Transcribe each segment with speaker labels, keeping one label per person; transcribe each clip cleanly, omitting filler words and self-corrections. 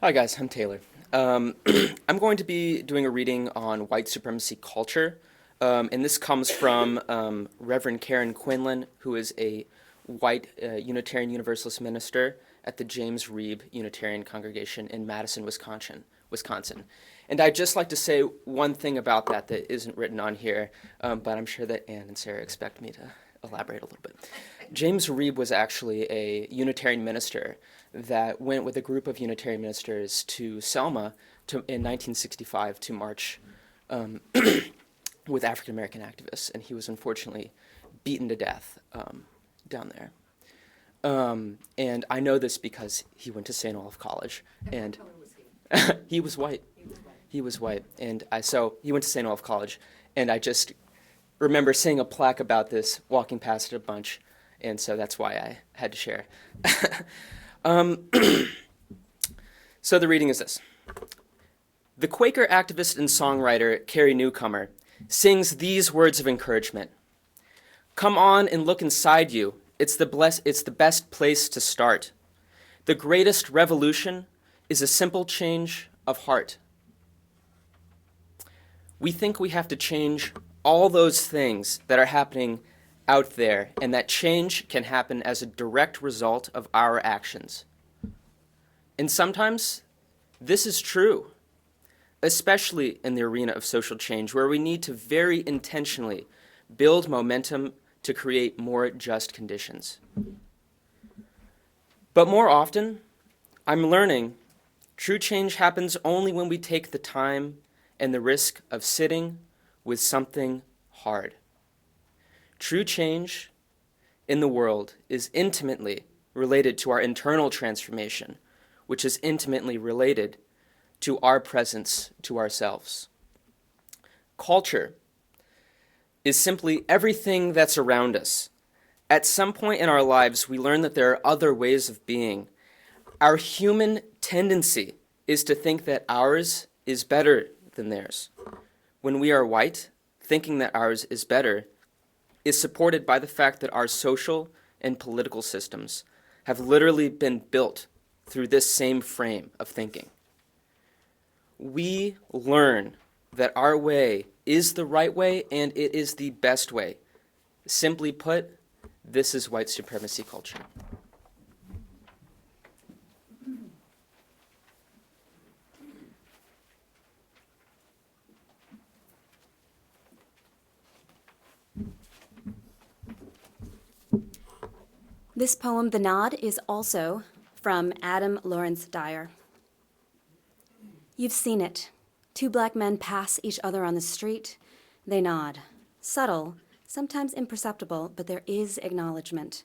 Speaker 1: Hi guys, I'm Taylor. I'm going to be doing a reading on white supremacy culture, and this comes from Reverend Karen Quinlan, who is a white Unitarian Universalist minister at the James Reeb Unitarian Congregation in Madison, Wisconsin. And I'd just like to say one thing about that isn't written on here, but I'm sure that Ann and Sarah expect me to elaborate a little bit. James Reeb was actually a Unitarian minister that went with a group of Unitarian ministers to Selma in 1965 to march with African American activists, and he was unfortunately beaten to death down there. And I know this because he went to St. Olaf College, and
Speaker 2: What color was he?
Speaker 1: he was white.
Speaker 2: He was white.
Speaker 1: He was white, and so he went to St. Olaf College, and I just remember seeing a plaque about this, walking past it a bunch, and so that's why I had to share. So the reading is this. The Quaker activist and songwriter Carrie Newcomer sings these words of encouragement. Come on and look inside you. It's the best place to start. The greatest revolution is a simple change of heart. We think we have to change all those things that are happening out there, and that change can happen as a direct result of our actions. And sometimes this is true, especially in the arena of social change, where we need to very intentionally build momentum to create more just conditions. But more often, I'm learning true change happens only when we take the time and the risk of sitting with something hard. True change in the world is intimately related to our internal transformation, which is intimately related to our presence to ourselves. Culture is simply everything that's around us. At some point in our lives, we learn that there are other ways of being. Our human tendency is to think that ours is better than theirs. When we are white, thinking that ours is better is supported by the fact that our social and political systems have literally been built through this same frame of thinking. We learn that our way is the right way and it is the best way. Simply put, this is white supremacy culture.
Speaker 3: This poem, The Nod, is also from Adam Lawrence Dyer. You've seen it. Two black men pass each other on the street. They nod. Subtle, sometimes imperceptible, but there is acknowledgement.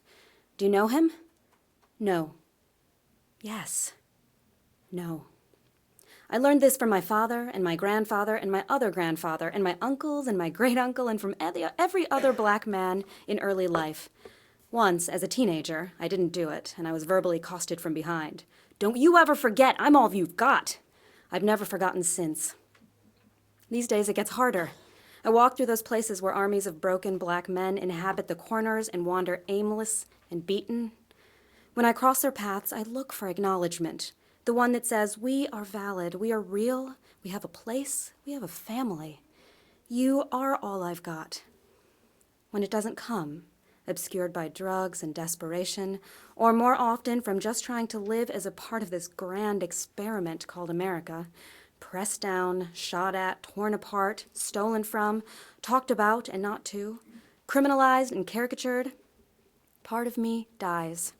Speaker 3: Do you know him? No. Yes. No. I learned this from my father and my grandfather and my other grandfather and my uncles and my great-uncle and from every other black man in early life. Once, as a teenager, I didn't do it, and I was verbally accosted from behind. Don't you ever forget, I'm all you've got. I've never forgotten since. These days it gets harder. I walk through those places where armies of broken black men inhabit the corners and wander aimless and beaten. When I cross their paths, I look for acknowledgement, the one that says, we are valid, we are real, we have a place, we have a family. You are all I've got. When it doesn't come, obscured by drugs and desperation, or more often from just trying to live as a part of this grand experiment called America, pressed down, shot at, torn apart, stolen from, talked about and not to, criminalized and caricatured, part of me dies.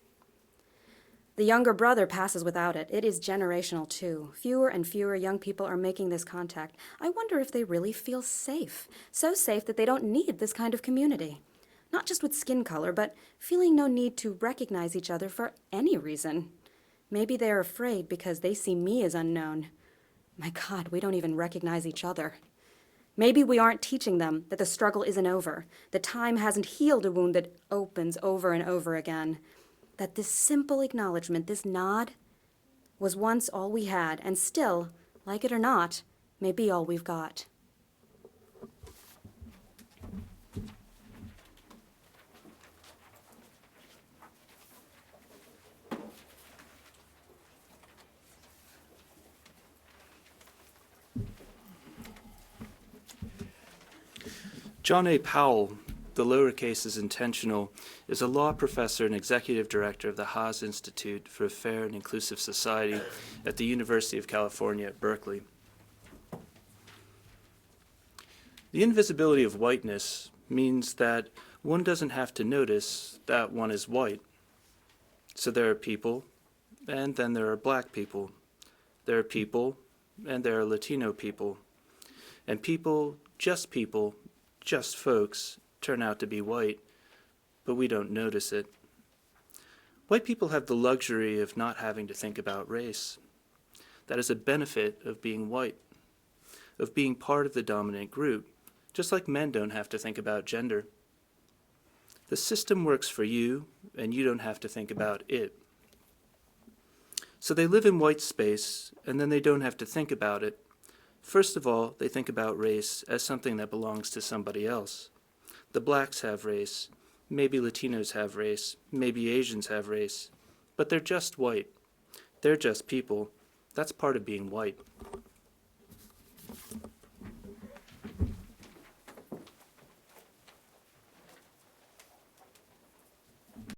Speaker 3: The younger brother passes without it. It is generational too. Fewer and fewer young people are making this contact. I wonder if they really feel safe, so safe that they don't need this kind of community. Not just with skin color, but feeling no need to recognize each other for any reason. Maybe they're afraid because they see me as unknown. My God, we don't even recognize each other. Maybe we aren't teaching them that the struggle isn't over, that time hasn't healed a wound that opens over and over again, that this simple acknowledgement, this nod, was once all we had, and still, like it or not, may be all we've got.
Speaker 2: John A. Powell, the lowercase is intentional, is a law professor and executive director of the Haas Institute for a Fair and Inclusive Society at the University of California at Berkeley. The invisibility of whiteness means that one doesn't have to notice that one is white. So there are people, and then there are black people. There are people, and there are Latino people. And people, just folks, turn out to be white, but we don't notice it. White people have the luxury of not having to think about race. That is a benefit of being white, of being part of the dominant group, just like men don't have to think about gender. The system works for you, and you don't have to think about it. So they live in white space, and then they don't have to think about it. First of all, they think about race as something that belongs to somebody else. The blacks have race, maybe Latinos have race, maybe Asians have race, but they're just white. They're just people. That's part of being white.